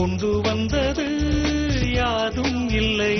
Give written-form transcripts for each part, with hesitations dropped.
கொண்டு வந்தது யாதும் இல்லை.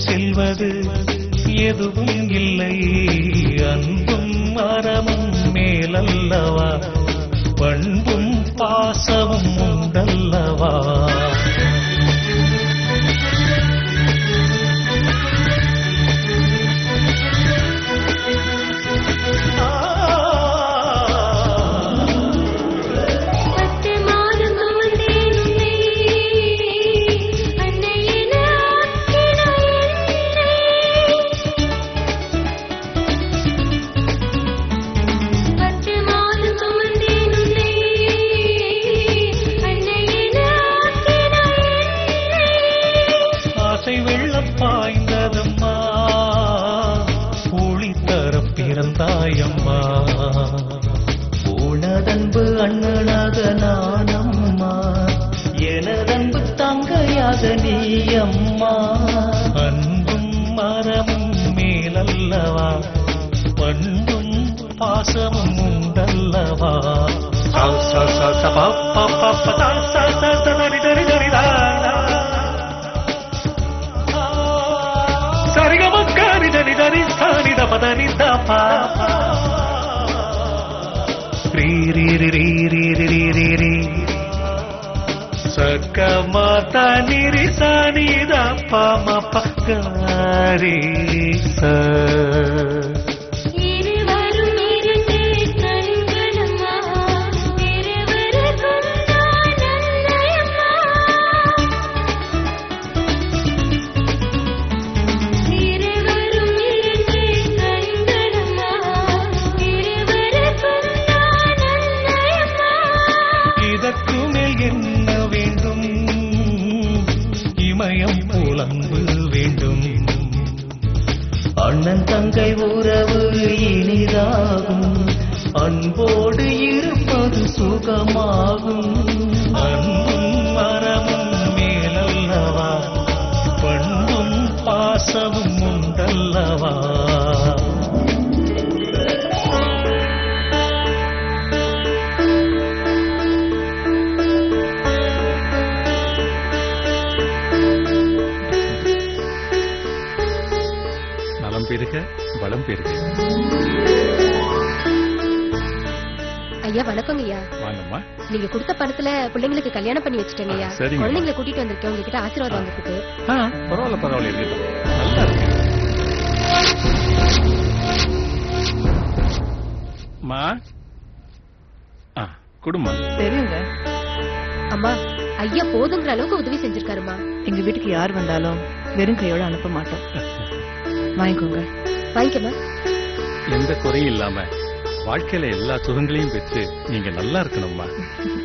செல்வது எதுவும் இல்லை. அன்பும் மரமும் மேலல்லவா, பண்பும் பாசமும் உண்டல்லவா. பாய்ந்ததம்மா ஒளி தர பிறந்தாயம்மா. உனதன்பு அண்ணனாக நானம்மா, எனதன்பு தங்கையாக நீயம்மா. அன்பும் மரமும் மேலல்லவா, பண்பும் பாசமும் உண்டல்லவா. சக்க மாதா நிரி சானித பாம பகாரி ச. என்ன வேண்டும், இமயம் புலம்பு வேண்டும். அண்ணன் தங்கை உறவு இனிதாகும், அன்போடு இருப்பது சுகமாகும். அன்பும் மரமும் மேலல்லவா, பண்பும் பாசமும் உண்டல்லவா. பெருக வளம் பெருக. ஐயா வணக்கங்க ஐயா. வாங்கம்மா. நீங்க கொடுத்த பணத்துல பிள்ளைங்களுக்கு கல்யாணம் பண்ணி வச்சுட்டேங்க ஐயா. குழந்தைங்களை கூட்டிட்டு வந்திருக்கேன் உங்ககிட்ட ஆசீர்வாதம் வாங்குறதுக்கு. பரவாயில்ல பரவாயில்ல, இருக்கட்டும். நல்லா இருக்கு. மா குடும்பம் சரிங்க. அம்மா ஐயா போதுங்கிற அளவுக்கு உதவி செஞ்சிருக்காருமா. எங்க வீட்டுக்கு யார் வந்தாலும் வெறும் கையோட அனுப்ப மாட்டோம். வாங்கிக்கோங்க. வாங்கிக்கமா. எந்த குறையும் இல்லாம வாழ்க்கையில எல்லா சுகங்களையும் பெற்று நீங்க நல்லா இருக்கணும்மா.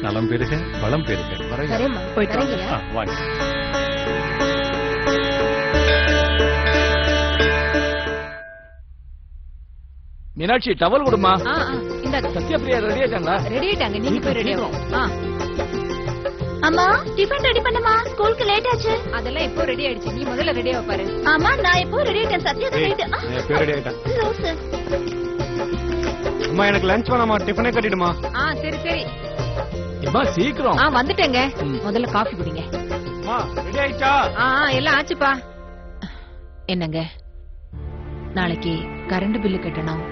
நலம் பெருக வளம் பெருக. போயிட்டு வாங்க. மீனாட்சி டவல் கொடுமா. சத்யபிரியா ரெடி ஆயிட்டாங்களா? ரெடி ஆயிட்டாங்க. நீங்க போய் ரெடி ஆகும். அம்மா டிபன் ரெடி பண்ணமா, ஸ்கூலுக்கு லேட் ஆச்சு. அதெல்லாம் இப்போ ரெடி ஆயிடுச்சு, நீ முதல்ல ரெடியா பாரு. ஆமா நான் இப்போ ரெடி ஆயிட்டேன். சத்யா தான் லேட். நான் ரெடி ஆயிட்டேன். ரோஸ் அம்மா எனக்கு லஞ்ச் வேணாமா, டிபனே கட்டிடுமா. சரி சரி. அம்மா சீக்கிரம். வந்துட்டேங்க. முதல்ல காபி குடிங்க. அம்மா ரெடி ஆயிட்டா? எல்லாம் ஆச்சுப்பா. என்னங்க நாளைக்கு கரண்ட் பில்லு கட்டணும்.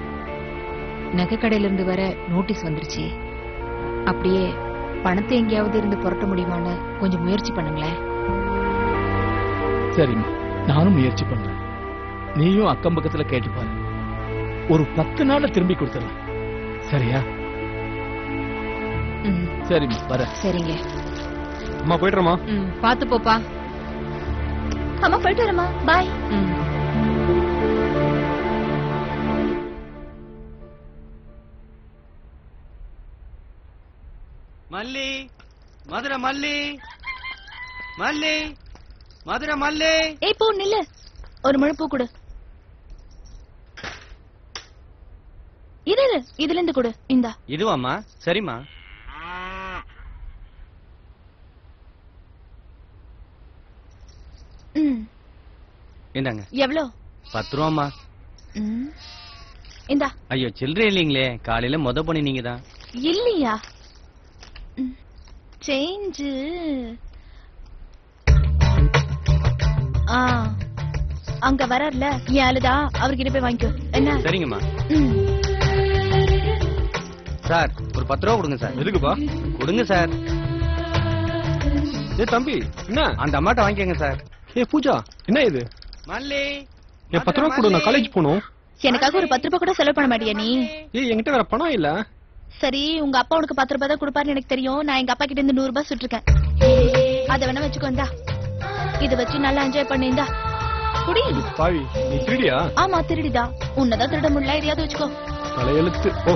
நகை கடையில இருந்து வர நோட்டீஸ் வந்துருச்சு. அப்படியே பணத்தை எங்கேயாவது இருந்து புரட்ட முடியுமான்னு கொஞ்சம் முயற்சி பண்ணுங்களேன். சரிம்மா, நானும் முயற்சி பண்றேன். நீயும் அக்கம் பக்கத்துல கேட்டு பாரு. ஒரு 10 நாள்ல திரும்பி கொடுத்துடலாம். சரியா? சரிம்மா வர. சரிங்க. அம்மா போயிட்டுறமா. பாத்து போப்பா. அம்மா போயிட்டு வரமா. பாய். மல்லி, மதுரை மல்லி, மல்லி, மதுரை மல்லி. ஏய் போ நில்லு, ஒரு முழு பூ கொடு. இரு இதுல இருந்து கொடு. இந்தா. இதுவாமா? சரிம்மா. இந்தாங்க. எவ்வளோ? 10 ரூபாமா. இந்தா. ஐயோ சில்லறை இல்லீங்களே, காலையில முத பண்ணி நீங்க தான். இல்லையா? சேஞ்சு. அங்க வரல என் ஆளுதா அவர்கிட்ட போய் வாங்கிக்கோ என்ன? சரிங்கம்மா. ம். சார் ஒரு 10 ரூபா கொடுங்க சார். எதுக்குப்பா? கொடுங்க சார். ஏ தம்பி, என்ன? அந்த அம்மாட்ட வாங்கிக்கங்க சார். ஏ பூஜா, என்ன இது? மல்லி ஏ 10 ரூபா கொடு, நான் காலேஜ் போகணும். எனக்காக ஒரு 10 ரூபாய் கூட செலவு பண்ண மாட்டியா நீ? ஏய் என்கிட்ட வேற பணம் இல்ல. சரி உங்க அப்பா உனக்கு 10 ரூபாய் தான் கொடுப்பாருன்னு எனக்கு தெரியும். நான் எங்க அப்பா கிட்ட இருந்து 100 ரூபாய் சுட்டிருக்கேன். அத வேணா வச்சுக்கோண்டா. இத வச்சு நல்லா என்ஜாய் பண்ணிந்தா. குடி. பாவி, நீ திருடியா? ஆமா திருடிதா. உன்னதான் திருட முடியல, இதையாவது வச்சுக்கோ. தலையெழுத்து. ஓ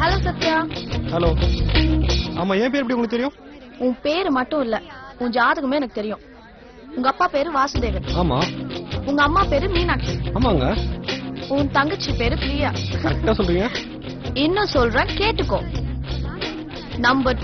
ஹலோ சத்யா. ஹலோ. ஆமா, என் பேர் எப்படி உங்களுக்கு தெரியும்? உன் பேரு மட்டும் இல்ல, உன் ஜாதகமே எனக்கு தெரியும். உங்க அப்பா பேரு வாசுதேவன். ஆமா. உங்க அம்மா பேரு மீனாட்சி. ஆமாங்க. உன் தங்கச்சி பேரு பிரியா. கரெக்டா சொல்றீங்க. இன்னும் சொல்றேன் கேட்டுக்கோ. நம்பர்